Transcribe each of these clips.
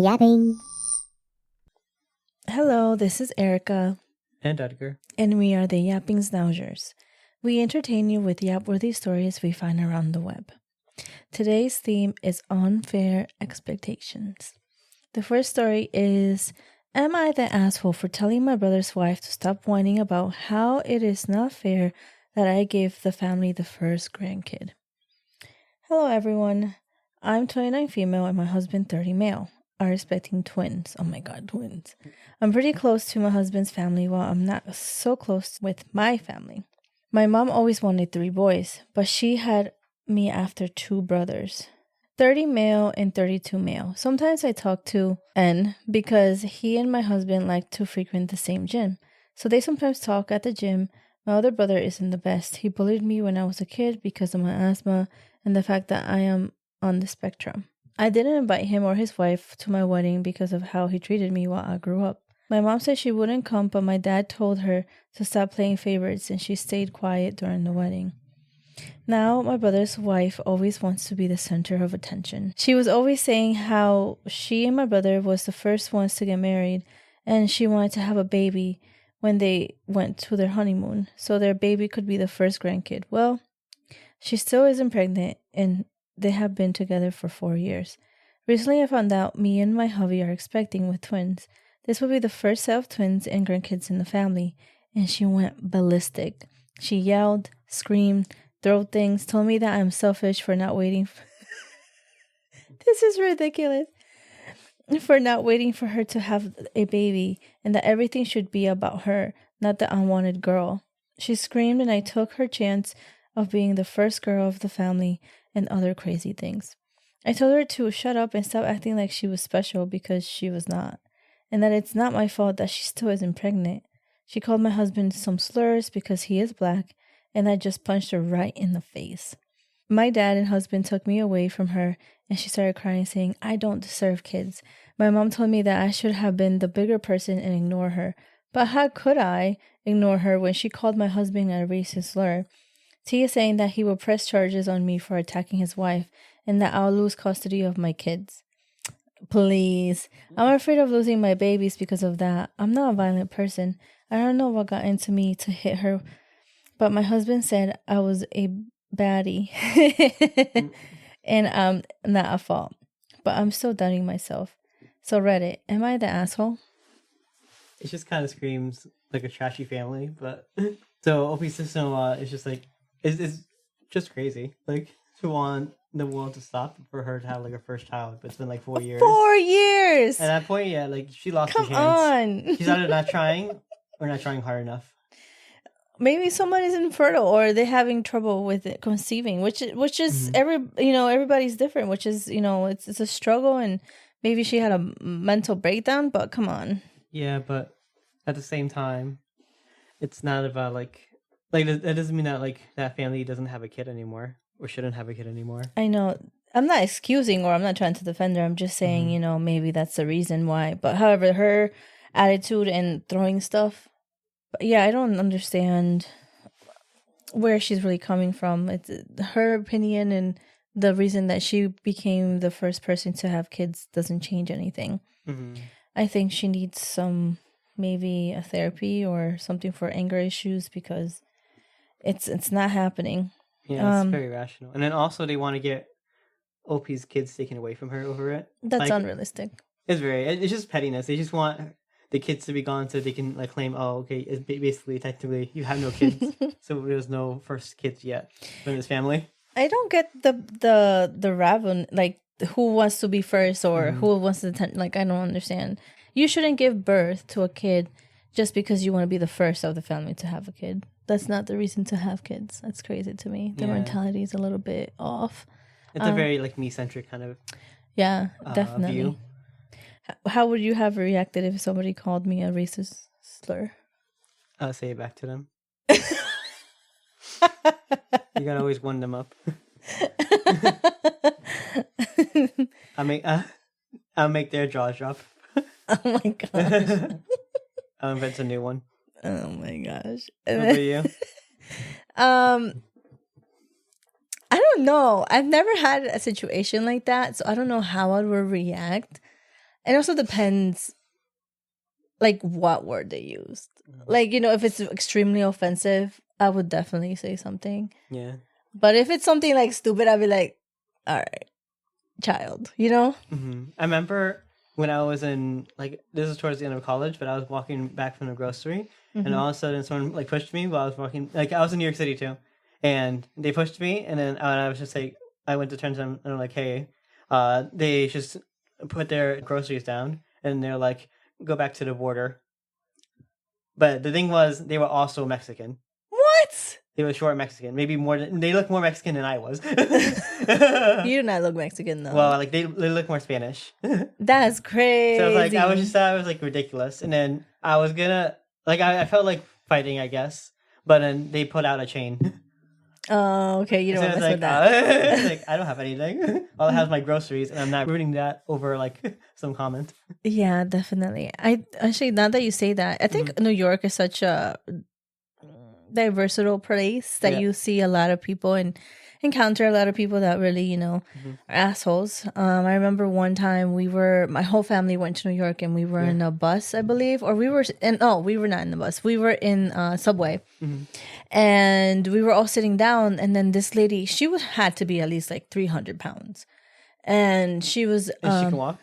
Yapping. Hello, this is Erica. And Edgar. And we are the Yapping Schnauzers. We entertain you with yap-worthy stories we find around the web. Today's theme is unfair expectations. The first story is, am I the asshole for telling my brother's wife to stop whining about how it is not fair that I gave the family the first grandkid? Hello, everyone. I'm 29 female and my husband 30 male. Are expecting twins. Oh my God, twins. I'm pretty close to my husband's family while I'm not so close with my family. My mom always wanted 3 boys, but she had me after 2 brothers. 30 male and 32 male. Sometimes I talk to N because he and my husband like to frequent the same gym. So they sometimes talk at the gym. My other brother isn't the best. He bullied me when I was a kid because of my asthma and the fact that I am on the spectrum. I didn't invite him or his wife to my wedding because of how he treated me while I grew up. My mom said she wouldn't come, but my dad told her to stop playing favorites and she stayed quiet during the wedding. Now, my brother's wife always wants to be the center of attention. She was always saying how she and my brother was the first ones to get married and she wanted to have a baby when they went to their honeymoon, so their baby could be the first grandkid. Well, she still isn't pregnant and they have been together for 4 years. Recently, I found out me and my hubby are expecting with twins. This will be the first set of twins and grandkids in the family. And she went ballistic. She yelled, screamed, threw things, told me that I'm selfish for not waiting. This is ridiculous. For not waiting for her to have a baby and that everything should be about her, not the unwanted girl. She screamed and I took her chance of being the first girl of the family and other crazy things. I told her to shut up and stop acting like she was special because she was not, and that it's not my fault that she still isn't pregnant. She called my husband some slurs because he is black, and I just punched her right in the face. My dad and husband took me away from her, and she started crying, saying, I don't deserve kids. My mom told me that I should have been the bigger person and ignore her. But how could I ignore her when she called my husband a racist slur? T is saying that he will press charges on me for attacking his wife and that I'll lose custody of my kids. Please. I'm afraid of losing my babies because of that. I'm not a violent person. I don't know what got into me to hit her, but my husband said I was a baddie and I'm not at fault. But I'm still doubting myself. So Reddit, am I the asshole? It just kind of screams like a trashy family, but so OP's sister-in-law is just like, it's just crazy. Like, to want the world to stop for her to have like her first child, but it's been like 4 years. 4 years! At that point, yeah, like she lost Come her chance. on! She's either not trying or not trying hard enough. Maybe somebody's infertile or they're having trouble with it conceiving, which is everybody's different, which is, it's a struggle and maybe she had a mental breakdown, but come on. Yeah, but at the same time, it's not about like that doesn't mean that like that family doesn't have a kid anymore or shouldn't have a kid anymore. I know. I'm not excusing or I'm not trying to defend her. I'm just saying, maybe that's the reason why. But however, her attitude and throwing stuff, yeah, I don't understand where she's really coming from. It's her opinion and the reason that she became the first person to have kids doesn't change anything. Mm-hmm. I think she needs maybe a therapy or something for anger issues because it's not happening. Yeah, it's very rational. And then also they want to get OP's kids taken away from her over it. That's unrealistic. It's just pettiness. They just want the kids to be gone so they can like claim, oh, okay, it's basically technically you have no kids, so there's no first kids yet in this family. I don't get the raven, like who wants to be first or who wants to like I don't understand. You shouldn't give birth to a kid just because you want to be the first of the family to have a kid. That's not the reason to have kids. That's crazy to me. The mentality is a little bit off. It's a very like me-centric kind of definitely. View. How would you have reacted if somebody called me a racist slur? Say it back to them. You gotta always one them up. I'll make their jaws drop. Oh my gosh. I'll invent a new one. Oh my gosh. What about you? I don't know. I've never had a situation like that, so I don't know how I would react. it also depends, like, what word they used. Like, if it's extremely offensive, I would definitely say something. Yeah. But if it's something like stupid, I'd be like, all right, child, Mm-hmm. I remember when I was in, like, this is towards the end of college, but I was walking back from the grocery, and all of a sudden someone, like, pushed me while I was walking. Like, I was in New York City, too. And they pushed me, and then I was just like, I went to turn to them, and I'm like, hey, they just put their groceries down, and they're like, go back to the border. But the thing was, they were also Mexican. What? They were short Mexican. Maybe they look more Mexican than I was. You do not look Mexican, though. Well, like, they look more Spanish. That's crazy. So, like, I was like, ridiculous. And then I was gonna, like, I felt like fighting, I guess. But then they put out a chain. Oh, okay. You don't So want to it's mess with that. it's like, I don't have anything. All I have is my groceries, and I'm not ruining that over, like, some comment. Yeah, definitely. I actually, now that you say that, I think New York is such a versatile place that you see a lot of people and encounter a lot of people that really, are assholes. I remember one time my whole family went to New York, and we were in a bus, I believe, or we were not in the bus. We were in Subway, and we were all sitting down, and then this lady, had to be at least like 300 pounds, and she was. And she can walk?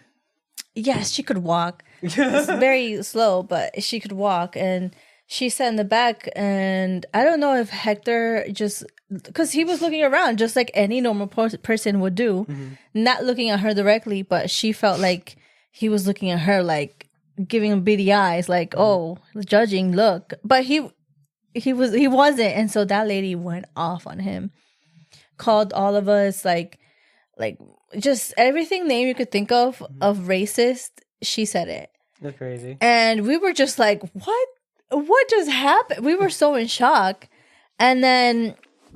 Yes, she could walk. It's very slow, but she could walk, and she sat in the back, and I don't know if Hector just, because he was looking around just like any normal person would do, not looking at her directly, but she felt like he was looking at her, like giving him beady eyes, like, oh, judging look. But he wasn't, and so that lady went off on him, called all of us like just everything name you could think of racist. She said it. That's crazy. And we were just like, what just happened? We were so in shock. And then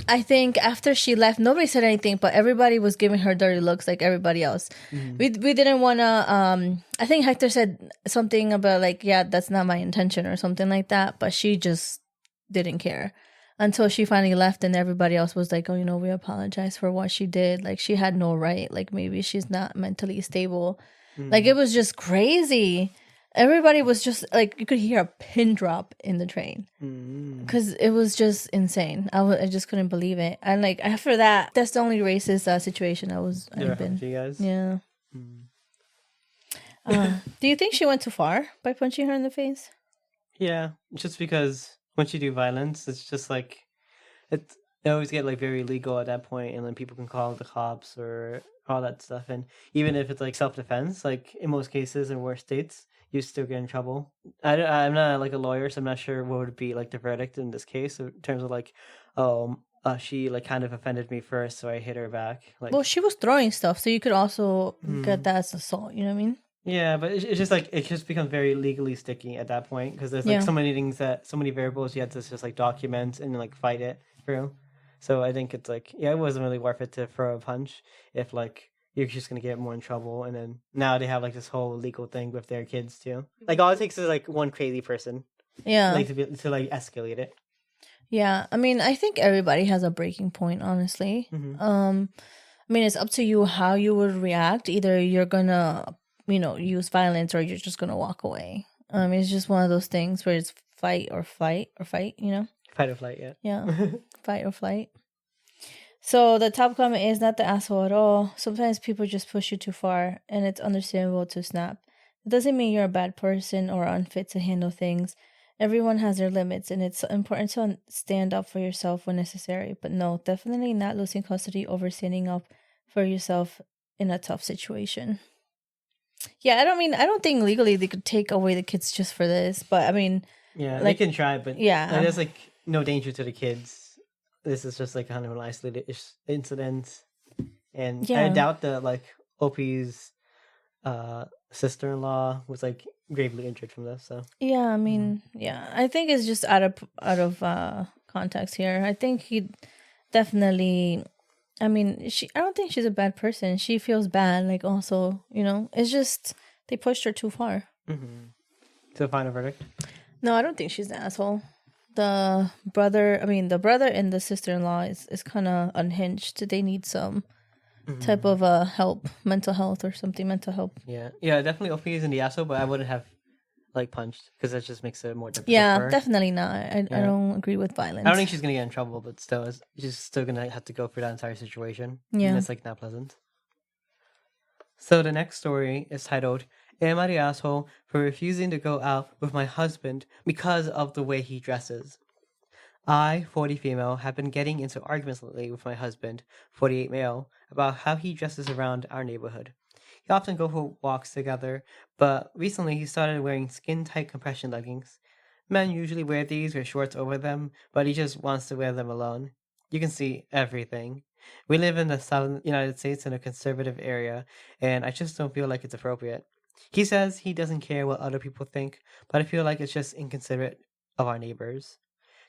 I think after she left, nobody said anything, but everybody was giving her dirty looks like everybody else. We didn't want to, I think Hector said something about like, yeah, that's not my intention or something like that. But she just didn't care until she finally left, and everybody else was like, oh, we apologize for what she did. Like, she had no right. Like, maybe she's not mentally stable. Like, it was just crazy. Everybody was just like, you could hear a pin drop in the train because it was just insane. I just couldn't believe it. And like, after that, that's the only racist situation I've been. You guys? Yeah. Do you think she went too far by punching her in the face? Yeah, just because once you do violence, it's just like, they always get like very legal at that point, and then people can call the cops or all that stuff. And even if it's like self-defense, like in most cases in worse states, you still get in trouble. I'm not like a lawyer, so I'm not sure what would be like the verdict in this case in terms of like, she like kind of offended me first, so I hit her back. Like, well, she was throwing stuff, so you could also get that as assault. You know what I mean? Yeah, but it's just like, it just becomes very legally sticky at that point, because there's like so many things so many variables you have to just like document and like fight it through. So I think it's like, yeah, it wasn't really worth it to throw a punch if like you're just gonna get more in trouble. And then now they have like this whole legal thing with their kids too. Like, all it takes is like one crazy person, like to like escalate it. Yeah, I mean, I think everybody has a breaking point, honestly. I mean, it's up to you how you would react. Either you're gonna use violence, or you're just gonna walk away. It's just one of those things where it's fight or flight, Fight or flight, yeah. Yeah, fight or flight. So the top comment is, not the asshole at all. Sometimes people just push you too far, and it's understandable to snap. It doesn't mean you're a bad person or unfit to handle things. Everyone has their limits, and it's important to stand up for yourself when necessary. But no, definitely not losing custody over standing up for yourself in a tough situation. Yeah, I don't think legally they could take away the kids just for this, but I mean, yeah, they can try, but yeah, there's like no danger to the kids. This is just like kind of an isolated incident, and I doubt that like OP's sister-in-law was like gravely injured from this. So yeah, I mean, yeah, I think it's just out of context here. I think he definitely. I mean, I don't think she's a bad person. She feels bad. Like, also, it's just they pushed her too far. So, final verdict? No, I don't think she's an asshole. The brother and the sister-in-law is kind of unhinged. They need some type of help, mental health or something, mental help. Yeah, definitely Opie is in the asshole, but I wouldn't have like punched because that just makes it more difficult Yeah, for her. definitely not. I don't agree with violence. I don't think she's gonna get in trouble, but still, she's still gonna have to go through that entire situation. Yeah, and it's like not pleasant. So the next story is titled, Am I the asshole for refusing to go out with my husband because of the way he dresses? I, 40 female, have been getting into arguments lately with my husband, 48 male, about how he dresses around our neighborhood. We often go for walks together, but recently he started wearing skin-tight compression leggings. Men usually wear these with shorts over them, but he just wants to wear them alone. You can see everything. We live in the southern United States in a conservative area, and I just don't feel like it's appropriate. He says he doesn't care what other people think, but I feel like it's just inconsiderate of our neighbors.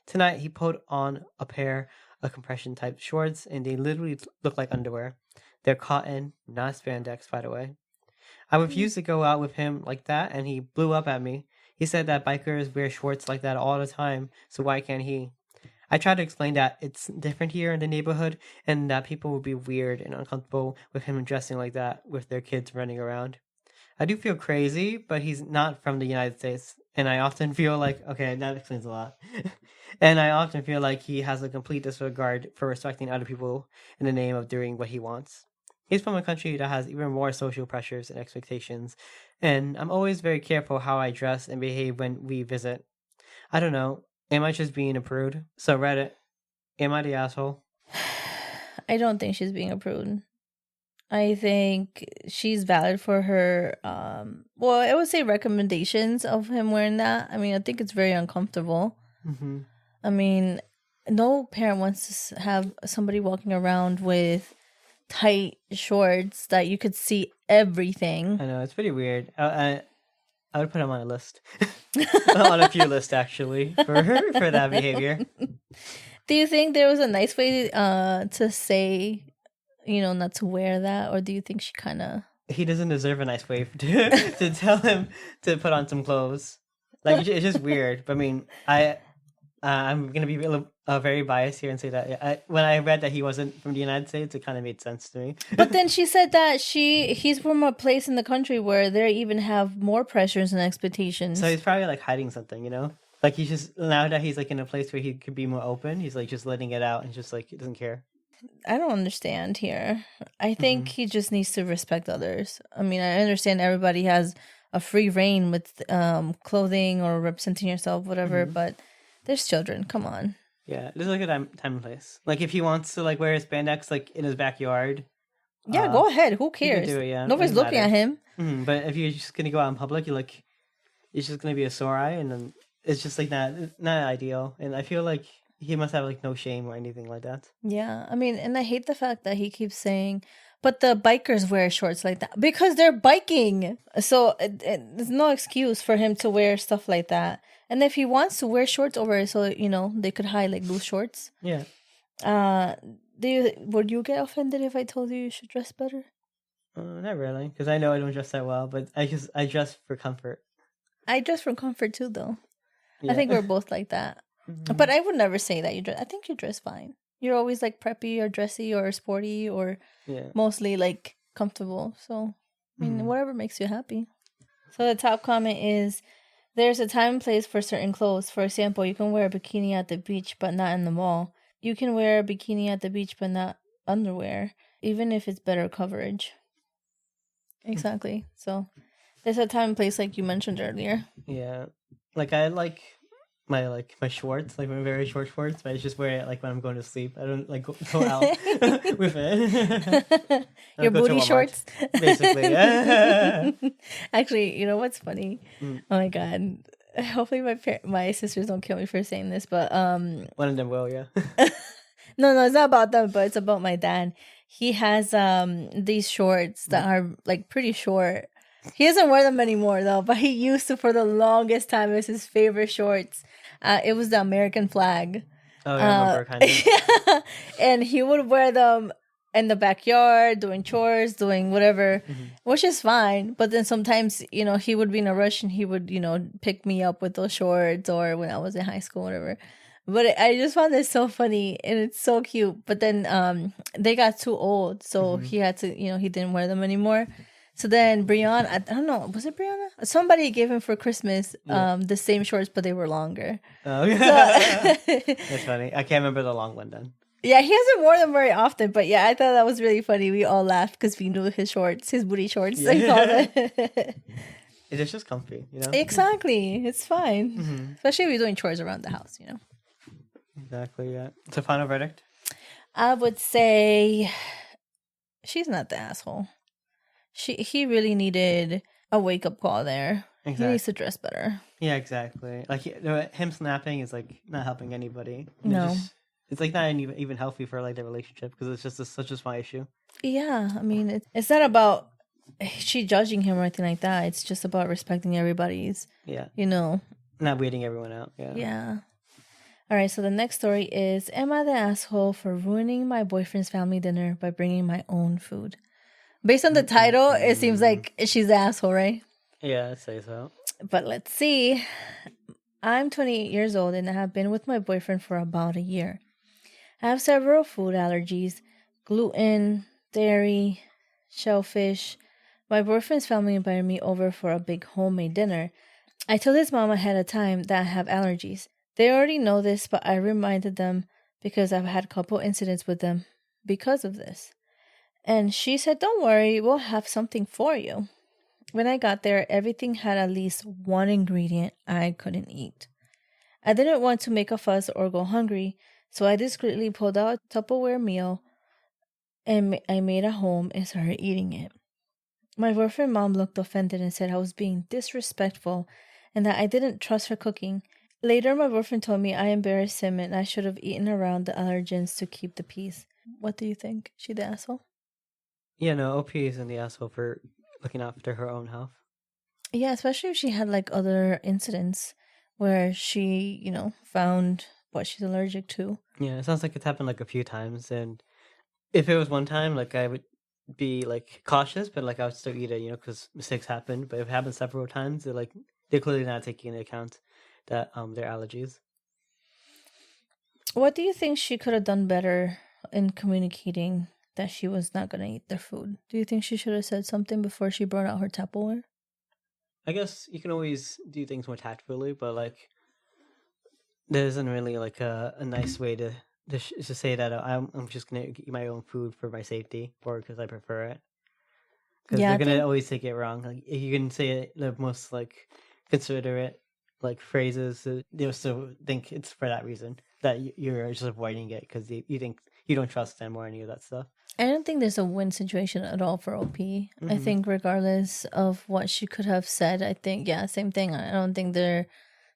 Tonight, he put on a pair of compression-type shorts, and they literally look like underwear. They're cotton, not spandex, by the way. I refused to go out with him like that, and he blew up at me. He said that bikers wear shorts like that all the time, so why can't he? I tried to explain that it's different here in the neighborhood, and that people would be weird and uncomfortable with him dressing like that with their kids running around. I do feel crazy, but he's not from the United States, and I often feel like, okay, that explains a lot. And I often feel like he has a complete disregard for respecting other people in the name of doing what he wants. He's from a country that has even more social pressures and expectations, and I'm always very careful how I dress and behave when we visit. I don't know, am I just being a prude? So Reddit, am I the asshole? I don't think she's being a prude. I think she's valid for her, well, I would say recommendations of him wearing that. I mean, I think it's very uncomfortable. Mm-hmm. I mean, no parent wants to have somebody walking around with tight shorts that you could see everything. I know, it's pretty weird. I would put him on a list. On a few lists, actually, for that behavior. Do you think there was a nice way to say, not to wear that? Or do you think she kind of... He doesn't deserve a nice way to tell him to put on some clothes. Like, it's just weird. But I mean, I'm going to be very biased here and say that when I read that he wasn't from the United States, it kind of made sense to me. But then she said that he's from a place in the country where they even have more pressures and expectations. So he's probably like hiding something, Like he's just, now that he's like in a place where he could be more open, he's like just letting it out and just like, he doesn't care. I don't understand here. I think he just needs to respect others. I mean, I understand everybody has a free reign with clothing or representing yourself, whatever, but there's children. Come on. Yeah, there's like a time and place. Like if he wants to like wear his spandex like in his backyard. Yeah, go ahead. Who cares? Do it, yeah. Nobody's looking at him. But if you're just gonna go out in public, it's just gonna be a sore eye, and then it's just like not ideal. And I feel like he must have like no shame or anything like that. Yeah, I mean, and I hate the fact that he keeps saying, but the bikers wear shorts like that because they're biking. So there's no excuse for him to wear stuff like that. And if he wants to wear shorts over it, so they could hide like loose shorts. Yeah. Would you get offended if I told you should dress better? Not really, because I know I don't dress that well, but I dress for comfort. I dress for comfort too, though. Yeah. I think we're both like that. But I would never say that you dress. I think you dress fine. You're always like preppy or dressy or sporty or mostly like comfortable. So, I mean, whatever makes you happy. So the top comment is, there's a time and place for certain clothes. For example, you can wear a bikini at the beach, but not in the mall. You can wear a bikini at the beach, but not underwear, even if it's better coverage. Exactly. So there's a time and place like you mentioned earlier. Yeah. Like I like my shorts, like my very short shorts, but I just wear it like when I'm going to sleep. I don't like go out with it. Your booty shorts? Basically. Actually, you know what's funny? Oh my god. Hopefully my sisters don't kill me for saying this, but one of them will, yeah. No, it's not about them, but it's about my dad. He has these shorts that are like pretty short. He doesn't wear them anymore though, but he used to for the longest time. It was his favorite shorts. It was the American flag. Oh, I remember kind of. Yeah. And he would wear them in the backyard, doing chores, doing whatever, which is fine. But then sometimes, he would be in a rush and he would, pick me up with those shorts, or when I was in high school, whatever. But I just found this so funny and it's so cute. But then they got too old, so he had to, he didn't wear them anymore. So then Brianna, I don't know, was it Brianna? Somebody gave him for Christmas the same shorts, but they were longer. Oh, yeah. That's funny. I can't remember the long one then. Yeah, he hasn't worn them very often, but yeah, I thought that was really funny. We all laughed because we knew his shorts, his booty shorts. Yeah. They called it. It's just comfy, Exactly. It's fine. Especially if you're doing chores around the house, Exactly, yeah. So final verdict? I would say she's not the asshole. He really needed a wake-up call there. Exactly. He needs to dress better. Yeah, exactly. Like, him snapping is, like, not helping anybody. No. It's like not even healthy for like the relationship because it's just such a small issue. Yeah, I mean, it's not about she judging him or anything like that. It's just about respecting everybody's. Yeah. Not waiting everyone out. Yeah. Yeah. All right. So the next story is: am I the asshole for ruining my boyfriend's family dinner by bringing my own food? Based on the title, it seems like she's the asshole, right? Yeah, I'd say so. But let's see. I'm 28 years old and I have been with my boyfriend for about a year. I have several food allergies: gluten, dairy, shellfish. My boyfriend's family invited me over for a big homemade dinner. I told his mom ahead of time that I have allergies. They already know this, but I reminded them because I've had a couple incidents with them because of this. And she said, "Don't worry, we'll have something for you." When I got there, everything had at least one ingredient I couldn't eat. I didn't want to make a fuss or go hungry, so I discreetly pulled out a Tupperware meal and I made it home and started eating it. My boyfriend's mom looked offended and said I was being disrespectful and that I didn't trust her cooking. Later, my boyfriend told me I embarrassed him and I should have eaten around the allergens to keep the peace. What do you think? She the asshole? Yeah, no, OP isn't the asshole for looking after her own health. Yeah, especially if she had like other incidents where she, found what she's allergic to. Yeah, it sounds like it's happened like a few times, and if it was one time, like I would be like cautious, but like I would still eat it, because mistakes happen. But if it happens several times, they're clearly not taking into account that their allergies. What do you think she could have done better in communicating that she was not going to eat their food? Do you think she should have said something before she brought out her Tupperware? I guess you can always do things more tactfully, but like there isn't really like a nice way to say that I'm just gonna eat my own food for my safety or because I prefer it. Because they're gonna always take it wrong. Like you can say it the most like considerate like phrases, they'll still think it's for that reason that you're just avoiding it because you think you don't trust them or any of that stuff. I don't think there's a win situation at all for OP. I think regardless of what she could have said, I think, yeah, same thing. I don't think the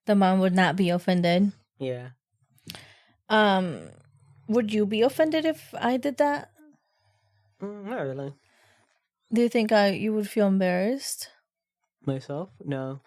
mom would not be offended. Yeah. Would you be offended if I did that? Not really. Do you think you would feel embarrassed? Myself? No.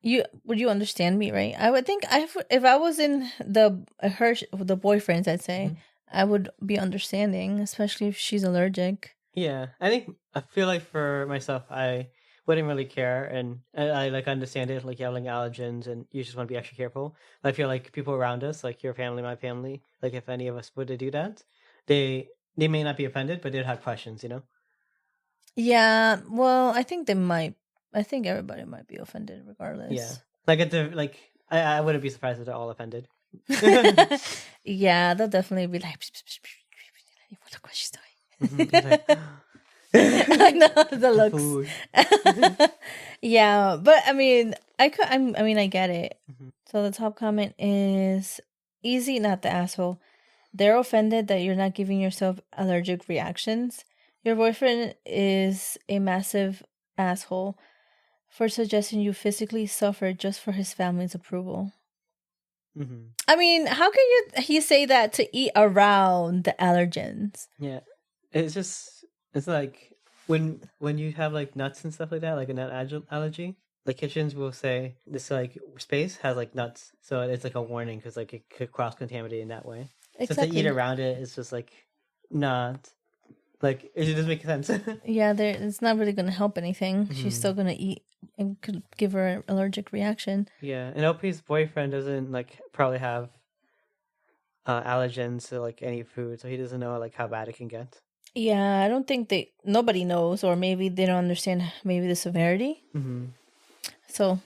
Would you understand me, right? I would think if I was in the boyfriends, I'd say I would be understanding, especially if she's allergic. Yeah, I feel like for myself, I wouldn't really care, and I like understand it, like you have like allergens, and you just want to be extra careful. I feel like people around us, like your family, my family, like if any of us were to do that, they may not be offended, but they'd have questions, Yeah, well, I think they might. I think everybody might be offended regardless. Yeah, like I wouldn't be surprised if they're all offended. Yeah, they'll definitely be like, look what she's doing. I know the looks. Yeah, but I mean, I get it. So the top comment is easy, not the asshole. They're offended that you're not giving yourself allergic reactions. Your boyfriend is a massive asshole for suggesting you physically suffer just for his family's approval. I mean, how can he say that to eat around the allergens? Yeah, it's like when you have like nuts and stuff like that, like a nut allergy, like kitchens will say this like space has like nuts, so it's like a warning because like it could cross contaminate in that way. Exactly. So to eat around it, it's just like not like it doesn't make sense. Yeah, it's not really going to help anything. She's still going to eat and could give her an allergic reaction. Yeah, and LP's boyfriend doesn't like probably have allergens to like any food, so he doesn't know like how bad it can get. Yeah, I don't think nobody knows, or maybe they don't understand maybe the severity. Mm-hmm. So,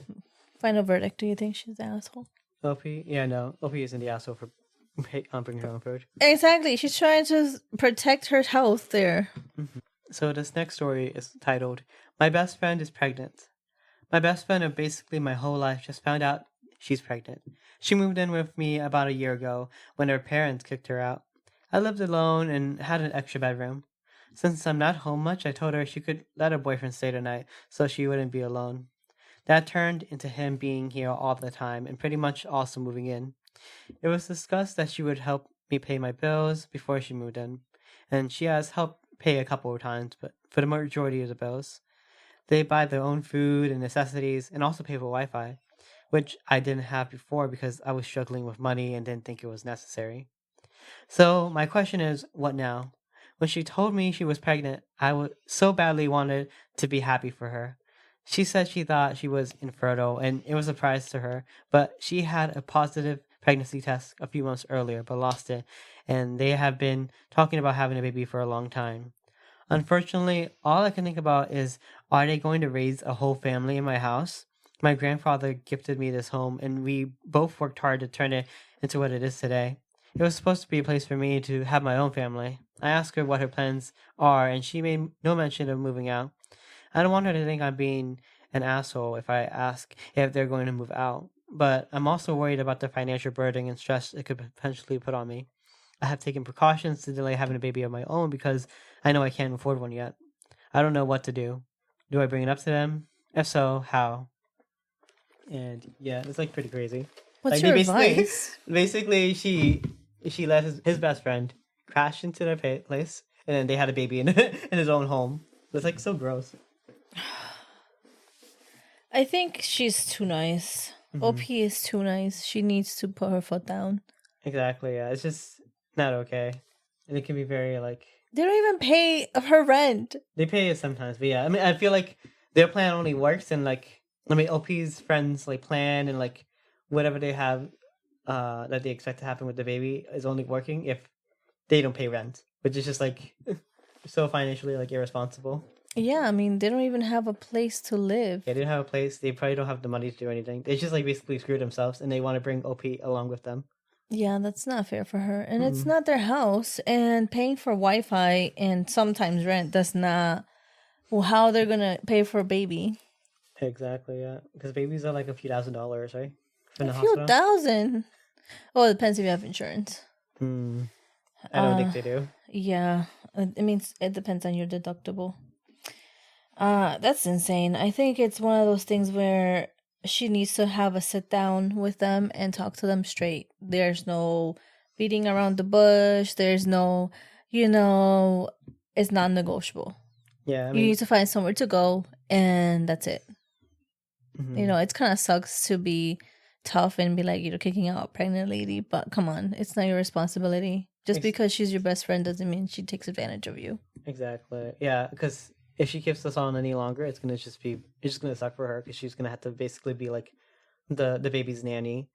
final verdict, do you think she's an asshole? OP, yeah, no, OP isn't the asshole for bringing her own food. Exactly, she's trying to protect her health there. Mm-hmm. So this next story is titled, My Best Friend is Pregnant. My best friend of basically my whole life just found out she's pregnant. She moved in with me about a year ago when her parents kicked her out. I lived alone and had an extra bedroom. Since I'm not home much, I told her she could let her boyfriend stay the night so she wouldn't be alone. That turned into him being here all the time and pretty much also moving in. It was discussed that she would help me pay my bills before she moved in, and she has helped pay a couple of times, but for the majority of the bills. They buy their own food and necessities and also pay for Wi-Fi, which I didn't have before because I was struggling with money and didn't think it was necessary. So my question is, what now? When she told me she was pregnant, so badly wanted to be happy for her. She said she thought she was infertile and it was a surprise to her, but she had a positive pregnancy test a few months earlier but lost it, and they have been talking about having a baby for a long time. Unfortunately, all I can think about is, are they going to raise a whole family in my house? My grandfather gifted me this home, and we both worked hard to turn it into what it is today. It was supposed to be a place for me to have my own family. I asked her what her plans are, and she made no mention of moving out. I don't want her to think I'm being an asshole if I ask if they're going to move out, but I'm also worried about the financial burden and stress it could potentially put on me. I have taken precautions to delay having a baby of my own because I know I can't afford one yet. I don't know what to do. Do I bring it up to them? If so, how? And yeah, it's like pretty crazy. What's like your basically, advice? Basically, she let his best friend crash into their place, and then they had a baby in in his own home. It's like so gross. I think she's too nice. OP is too nice. She needs to put her foot down. Exactly. Yeah, it's just not okay, and it can be very like. They don't even pay her rent. They pay it sometimes, but yeah, I mean, I feel like their plan only works, and like, I mean, OP's friends like plan and like whatever they have, that they expect to happen with the baby is only working if they don't pay rent, which is just like so financially like irresponsible. Yeah, I mean, they don't even have a place to live. Yeah, they don't have a place. They probably don't have the money to do anything. They just like basically screw themselves, and they want to bring OP along with them. Yeah, that's not fair for her. And it's not their house. And paying for Wi-Fi and sometimes rent, that's not how they're going to pay for a baby. Exactly, yeah. Because babies are like a few $1,000s, right? A few thousand. Oh, it depends if you have insurance. I don't think they do. Yeah, it means it depends on your deductible. That's insane. I think it's one of those things where she needs to have a sit down with them and talk to them straight. There's no beating around the bush. There's no, it's non-negotiable. Yeah, I you mean, need to find somewhere to go, and that's it. mhm. It kind of sucks to be tough and be like, kicking out a pregnant lady, but come on, it's not your responsibility. Just because she's your best friend doesn't mean she takes advantage of you. Exactly. Yeah, because if she keeps this on any longer, it's just gonna suck for her because she's gonna have to basically be like the baby's nanny.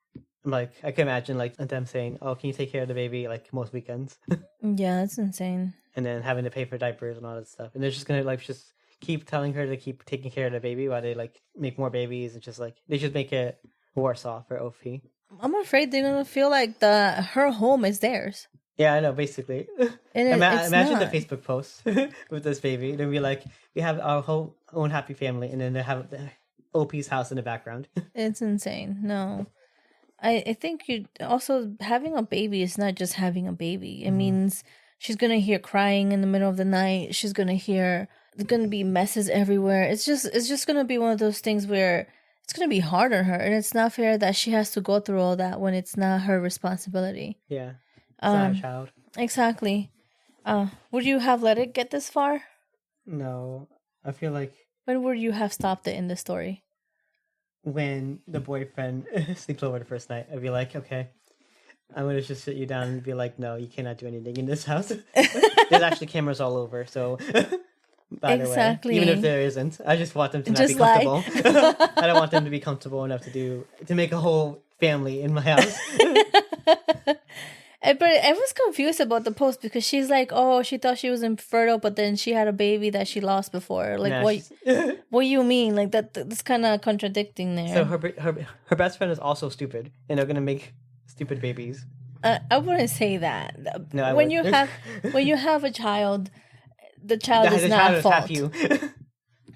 Like I can imagine like them saying, "Oh, can you take care of the baby like most weekends?" Yeah, it's insane. And then having to pay for diapers and all that stuff, and they're just gonna like just keep telling her to keep taking care of the baby while they like make more babies, and just like they just make it worse off for OP. I'm afraid they're gonna feel like her home is theirs. Yeah, I know, basically. And Imagine not. the Facebook post with this baby. They'll be like, we have our whole own happy family, and then they have the OP's house in the background. It's insane. No. I think you also having a baby is not just having a baby. It means she's gonna hear crying in the middle of the night. She's gonna hear there's gonna be messes everywhere. It's just gonna be one of those things where it's gonna be hard on her, and it's not fair that she has to go through all that when it's not her responsibility. Yeah. It's not a child. Exactly. Would you have let it get this far? No. I feel like When would you have stopped it in the story? when the boyfriend sleeps over the first night, I'd be like, okay, I'm gonna just sit you down and be like, no, you cannot do anything in this house. There's actually cameras all over, so by the way, even if there isn't, I just want them to not be comfortable. I don't want them to be comfortable enough to make a whole family in my house. But I was confused about the post because she's like, oh, she thought she was infertile, but then she had a baby that she lost before. Like, Nah, what do you mean? Like, that's kind of contradicting there. So her best friend is also stupid, and they're gonna make stupid babies. I wouldn't say that. No, I when would. you have a child, the child is not a fault. Half you.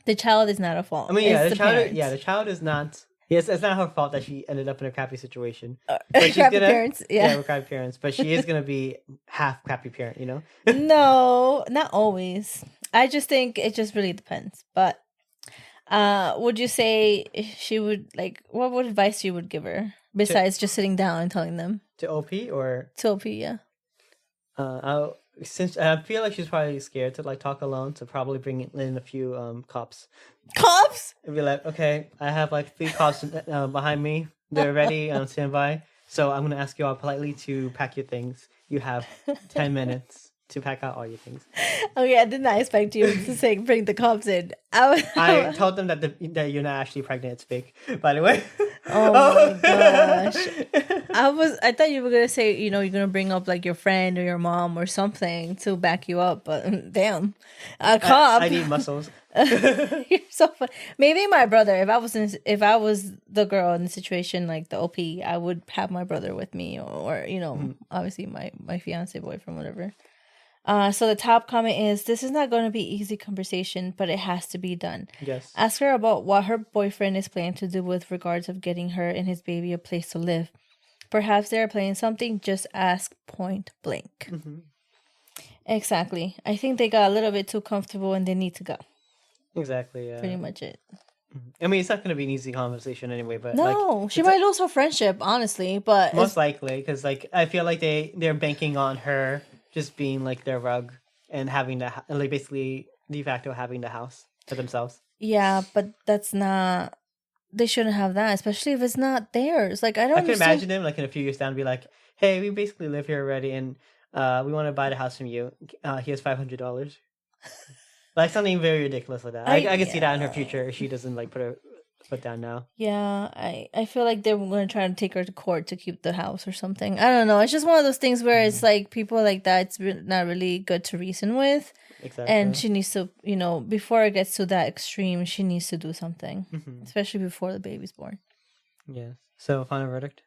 The child is not a fault. I mean, yeah, It's the parents. child is not. Yes, it's not her fault that she ended up in a crappy situation. Crappy parents, yeah. With crappy parents, but she is gonna be half crappy parent, you know? No, not always. I just think it just really depends. But would you say she would what advice you would give her besides just sitting down and telling them? To OP or to OP, yeah. Since I feel like she's probably scared to talk alone, so probably bring in a few cops. Cops? And be like, okay, I have 3 cops behind me. They're ready on standby. So I'm gonna ask you all politely to pack your things. You have 10 minutes to pack out all your things. Okay, I did not expect you to say bring the cops in. I told them that you're not actually pregnant. It's fake, by the way. Oh my gosh. I thought you were gonna say, you're gonna bring up your friend or your mom or something to back you up, but damn. A cop. I need muscles. You're so fun. Maybe my brother, if I was the girl in the situation like the OP, I would have my brother with me or obviously my fiance, boyfriend, whatever. So the top comment is, this is not going to be easy conversation, but it has to be done. Yes. Ask her about what her boyfriend is planning to do with regards of getting her and his baby a place to live. Perhaps they're planning something. Just ask point blank. Mm-hmm. Exactly. I think they got a little bit too comfortable and they need to go. Exactly. Yeah. Pretty much it. I mean, it's not going to be an easy conversation anyway, but no, she might lose her friendship, honestly, but most likely, because I feel like they're banking on her just being their rug and having basically de facto having the house for themselves. Yeah, but that's not. They shouldn't have that, especially if it's not theirs. I don't. I can imagine them in a few years down, be like, "Hey, we basically live here already, and we want to buy the house from you. Here's $500." Something very ridiculous like that. I can see that in her future if she doesn't put her foot down now. Yeah, I feel like they're going to try to take her to court to keep the house or something. I don't know. It's just one of those things where it's people like that, it's not really good to reason with. Exactly. And she needs to, before it gets to that extreme, she needs to do something, especially before the baby's born. Yeah. So, final verdict?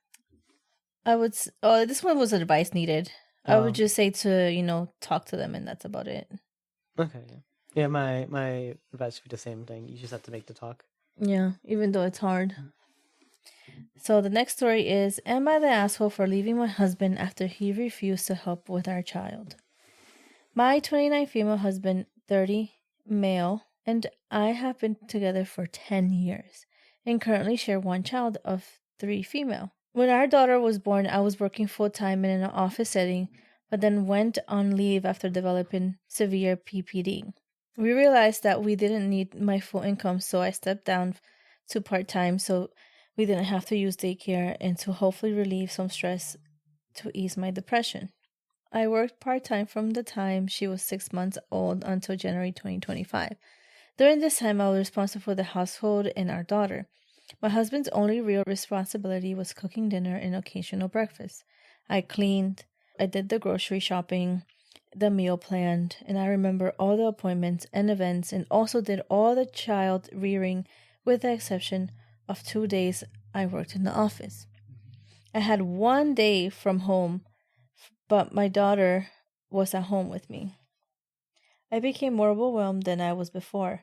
This one was advice needed. I would just say to, talk to them, and that's about it. Okay. Yeah, my advice would be the same thing. You just have to make the talk. Yeah, even though it's hard. So the next story is, am I the asshole for leaving my husband after he refused to help with our child? My 29 female husband, 30 male, and I have been together for 10 years and currently share one child of 3 female. When our daughter was born, I was working full-time in an office setting, but then went on leave after developing severe PPD. We realized that we didn't need my full income, so I stepped down to part-time so we didn't have to use daycare and to hopefully relieve some stress to ease my depression. I worked part-time from the time she was 6 months old until January 2025. During this time, I was responsible for the household and our daughter. My husband's only real responsibility was cooking dinner and occasional breakfast. I cleaned, I did the grocery shopping, the meal planned, and I remember all the appointments and events, and also did all the child rearing with the exception of 2 days I worked in the office. I had 1 day from home, but my daughter was at home with me. I became more overwhelmed than I was before.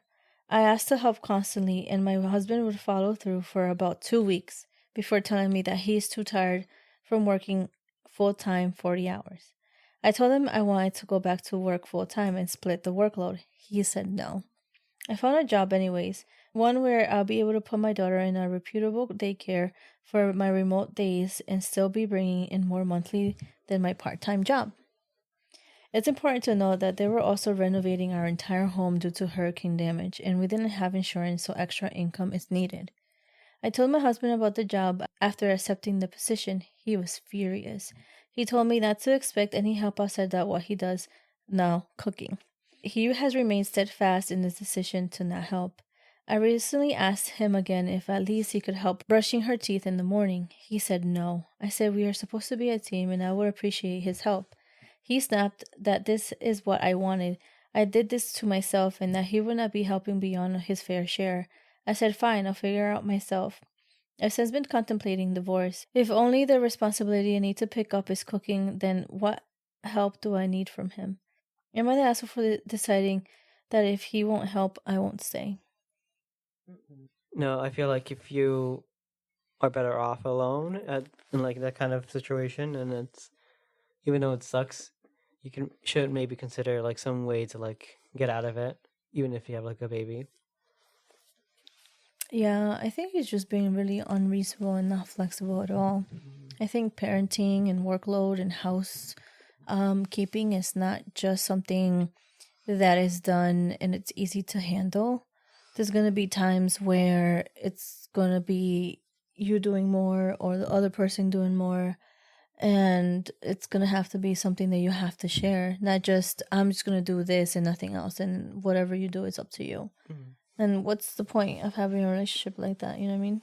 I asked to help constantly, and my husband would follow through for about 2 weeks before telling me that he's too tired from working full-time 40 hours. I told him I wanted to go back to work full-time and split the workload. He said no. I found a job anyways, one where I'll be able to put my daughter in a reputable daycare for my remote days and still be bringing in more monthly than my part-time job. It's important to note that they were also renovating our entire home due to hurricane damage, and we didn't have insurance, so extra income is needed. I told my husband about the job after accepting the position. He was furious. He told me not to expect any help outside of what he does now, cooking. He has remained steadfast in his decision to not help. I recently asked him again if at least he could help brushing her teeth in the morning. He said no. I said we are supposed to be a team and I would appreciate his help. He snapped that this is what I wanted. I did this to myself and that he would not be helping beyond his fair share. I said fine, I'll figure out myself. I've since been contemplating divorce. If only the responsibility I need to pick up is cooking, then what help do I need from him? Am I the asshole for deciding that if he won't help, I won't stay? No, I feel like if you are better off alone in like that kind of situation, and it's even though it sucks, should maybe consider like some way to like get out of it, even if you have like a baby. Yeah, I think he's just being really unreasonable and not flexible at all. I think parenting and workload and house keeping is not just something that is done and it's easy to handle. There's going to be times where it's going to be you doing more or the other person doing more. And it's going to have to be something that you have to share, not just, I'm just going to do this and nothing else. And whatever you do, it's up to you. And what's the point of having a relationship like that? You know what I mean?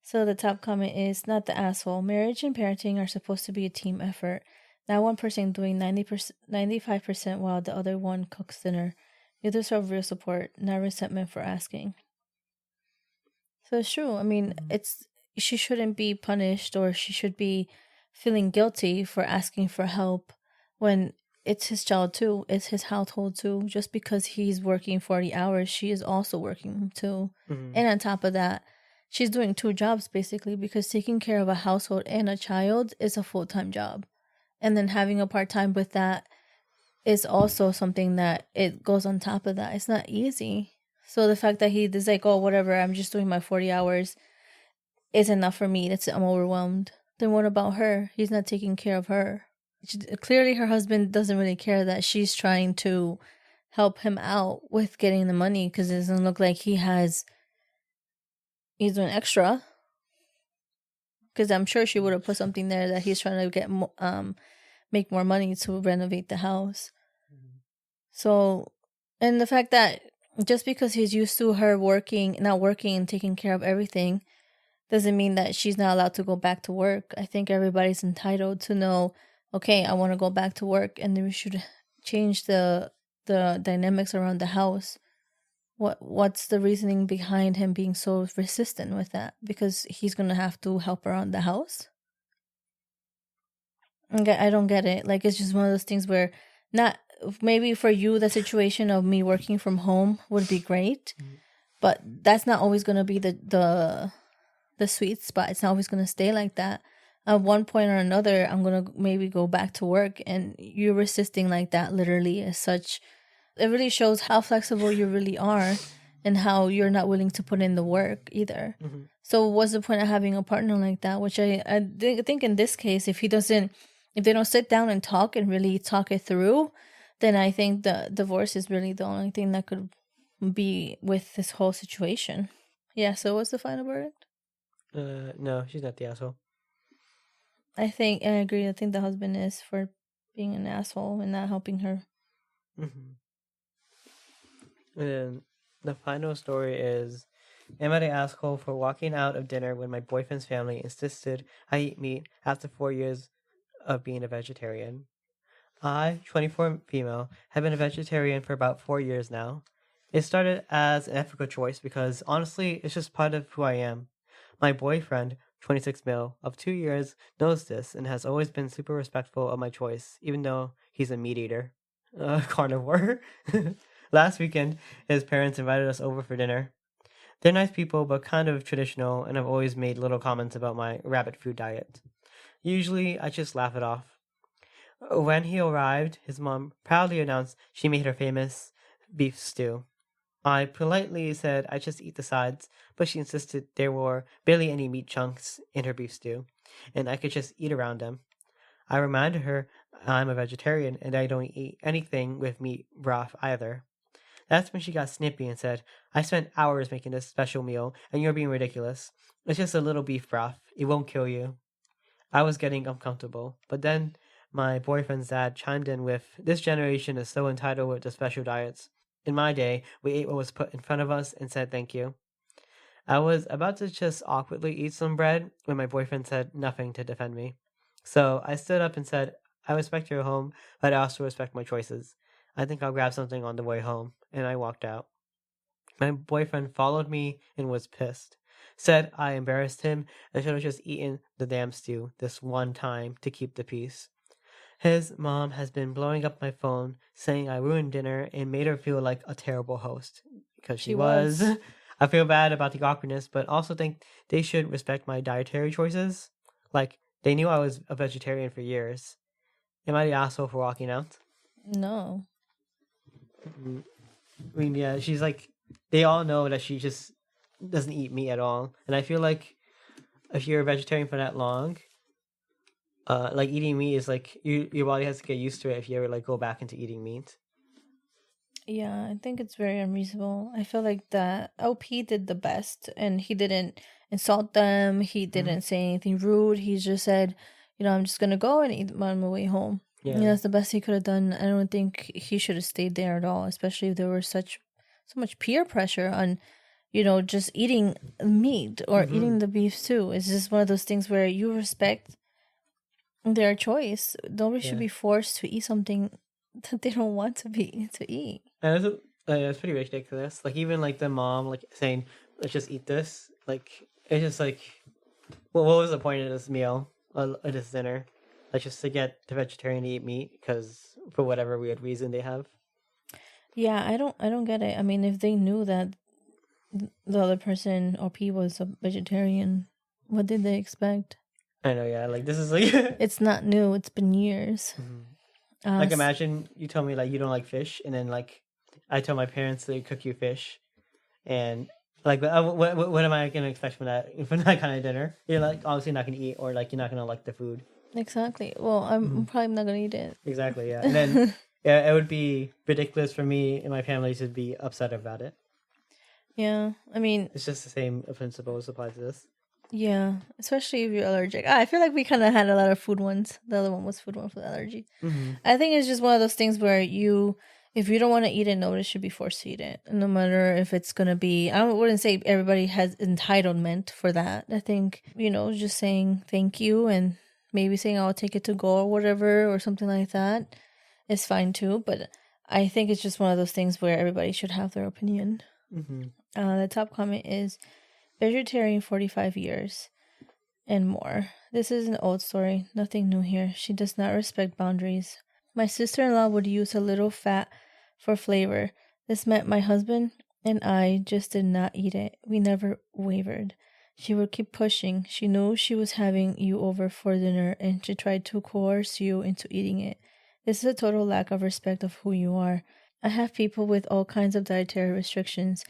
So the top comment is not the asshole. Marriage and parenting are supposed to be a team effort. Not one person doing 95% while the other one cooks dinner. You deserve real support, not resentment for asking. So it's true. I mean, she shouldn't be punished or she should be feeling guilty for asking for help when it's his child too. It's his household too. Just because he's working 40 hours, she is also working too. And on top of that, she's doing 2 jobs basically because taking care of a household and a child is a full-time job. And then having a part-time with that is also something that it goes on top of that. It's not easy. So the fact that he is like, oh, whatever, I'm just doing my 40 hours is enough for me. I'm overwhelmed. Then what about her? He's not taking care of her. Clearly, her husband doesn't really care that she's trying to help him out with getting the money because it doesn't look like he's doing extra. Because I'm sure she would have put something there that he's trying to make more money to renovate the house. So, and the fact that just because he's used to her not working and taking care of everything doesn't mean that she's not allowed to go back to work. I think everybody's entitled to know, okay, I want to go back to work, and then we should change the dynamics around the house. What's the reasoning behind him being so resistant with that? Because he's going to have to help around the house? Okay, I don't get it. Like, it's just one of those things where not maybe for you the situation of me working from home would be great, but that's not always going to be the sweet spot. It's not always going to stay like that. At one point or another, I'm going to maybe go back to work, and you're resisting like that literally as such. It really shows how flexible you really are and how you're not willing to put in the work either. So what's the point of having a partner like that? Which I think in this case, if they don't sit down and talk and really talk it through, then I think the divorce is really the only thing that could be with this whole situation. Yeah, so what's the final verdict? No, she's not the asshole. I agree. I think the husband is for being an asshole and not helping her. And then the final story is, am I the asshole for walking out of dinner when my boyfriend's family insisted I eat meat after 4 years of being a vegetarian? I, 24 female, have been a vegetarian for about 4 years now. It started as an ethical choice because, honestly, it's just part of who I am. My boyfriend, 26 male, of 2 years, knows this and has always been super respectful of my choice, even though he's a meat eater. Carnivore. Last weekend, his parents invited us over for dinner. They're nice people, but kind of traditional, and have always made little comments about my rabbit food diet. Usually, I just laugh it off. When he arrived, his mom proudly announced she made her famous beef stew. I politely said I just eat the sides, but she insisted there were barely any meat chunks in her beef stew, and I could just eat around them. I reminded her I'm a vegetarian and I don't eat anything with meat broth either. That's when she got snippy and said, I spent hours making this special meal, and you're being ridiculous. It's just a little beef broth. It won't kill you. I was getting uncomfortable, but then my boyfriend's dad chimed in with, this generation is so entitled with the special diets. In my day, we ate what was put in front of us and said thank you. I was about to just awkwardly eat some bread when my boyfriend said nothing to defend me. So I stood up and said, I respect your home, but I also respect my choices. I think I'll grab something on the way home, and I walked out. My boyfriend followed me and was pissed. Said I embarrassed him and should have just eaten the damn stew this one time to keep the peace. His mom has been blowing up my phone, saying I ruined dinner and made her feel like a terrible host. Because she was. I feel bad about the awkwardness, but also think they should respect my dietary choices. Like, they knew I was a vegetarian for years. Am I the asshole for walking out? No. I mean, yeah, she's like, they all know that she just doesn't eat meat at all. And I feel like if you're a vegetarian for that long, like eating meat is like, your body has to get used to it if you ever like go back into eating meat. Yeah, I think it's very unreasonable. I feel like that LP did the best, and he didn't insult them. He didn't say anything rude. He just said, I'm just going to go and eat on my way home. Yeah. That's the best he could have done. I don't think he should have stayed there at all, especially if there was so much peer pressure on, just eating meat or eating the beef too. It's just one of those things where you respect their choice. Nobody should be forced to eat something that they don't want to eat. And it's pretty ridiculous. Like, even like the mom like saying, let's just eat this. Like, it's just like, well, what was the point of this meal, of this dinner? Like, just to get the vegetarian to eat meat because for whatever weird reason they have. Yeah, I don't get it. I mean, if they knew that the other person or P was a vegetarian, what did they expect? I know, yeah. Like, this is like it's not new. It's been years. Like, imagine you tell me like you don't like fish, and then like I tell my parents they cook you fish, and like what am I gonna expect from that kind of dinner? You're like obviously not gonna eat, or like you're not gonna like the food. Exactly. Well, I'm probably not gonna eat it. Exactly. Yeah. And then yeah, it would be ridiculous for me and my family to be upset about it. Yeah, I mean, it's just the same principle as applies to this. Yeah, especially if you're allergic. I feel like we kind of had a lot of food ones. The other one was food one for the allergy. I think it's just one of those things where if you don't want to eat it, nobody should be forced to eat it. No matter if it's going to be, I wouldn't say everybody has entitlement for that. I think, just saying thank you and maybe saying I'll take it to go or whatever or something like that is fine too. But I think it's just one of those things where everybody should have their opinion. The top comment is, vegetarian 45 years and more. This is an old story. Nothing new here. She does not respect boundaries. My sister-in-law would use a little fat for flavor. This meant my husband and I just did not eat it. We never wavered. She would keep pushing. She knew she was having you over for dinner and she tried to coerce you into eating it. This is a total lack of respect of who you are. I have people with all kinds of dietary restrictions.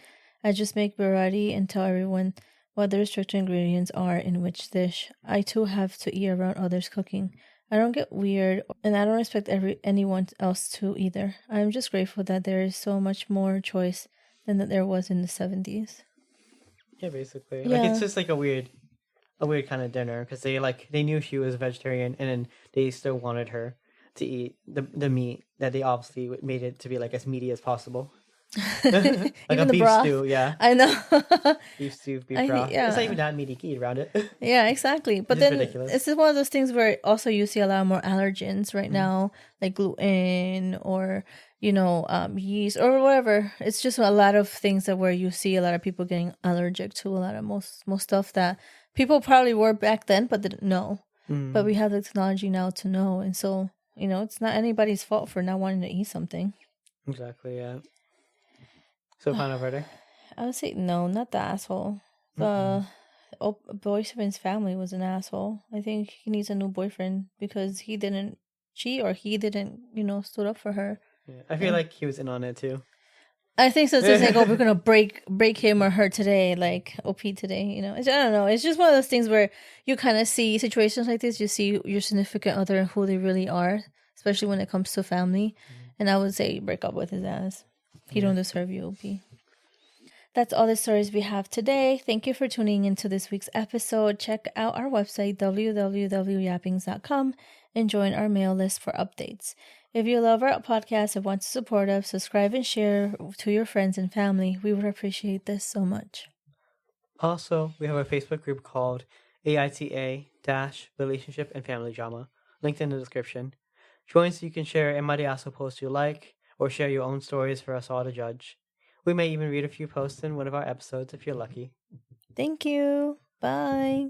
I just make variety and tell everyone what the restricted ingredients are in which dish. I too have to eat around others' cooking. I don't get weird, and I don't expect anyone else to either. I'm just grateful that there is so much more choice than that there was in the 70s. Yeah, basically. Yeah. Like, it's just like a weird kind of dinner because they knew she was a vegetarian and then they still wanted her to eat the meat that they obviously made it to be like as meaty as possible. Like even a beef broth. Stew, yeah. I know. Beef stew, beef broth. Yeah. It's not even that meaty. You can eat around it. Yeah, exactly. But then ridiculous. This is one of those things where also you see a lot more allergens right now, like gluten or yeast or whatever. It's just a lot of things that where you see a lot of people getting allergic to a lot of most stuff that people probably were back then but didn't know. But we have the technology now to know, and so it's not anybody's fault for not wanting to eat something. Exactly. Yeah. So final verdict? I would say no, not the asshole. The boyfriend's family was an asshole. I think he needs a new boyfriend because he didn't cheat or he didn't, stood up for her. Yeah, I feel like he was in on it too. I think so. It's just like, we're gonna break him or her today, like OP today. I don't know. It's just one of those things where you kind of see situations like this. You see your significant other and who they really are, especially when it comes to family. And I would say break up with his ass. He don't deserve you, OP. That's all the stories we have today. Thank you for tuning into this week's episode. Check out our website, www.yappings.com, and join our mail list for updates. If you love our podcast and want to support us, subscribe and share to your friends and family. We would appreciate this so much. Also, we have a Facebook group called AITA-Relationship and Family Drama, linked in the description. Join so you can share any Mariaso posts you like, or share your own stories for us all to judge. We may even read a few posts in one of our episodes if you're lucky. Thank you. Bye.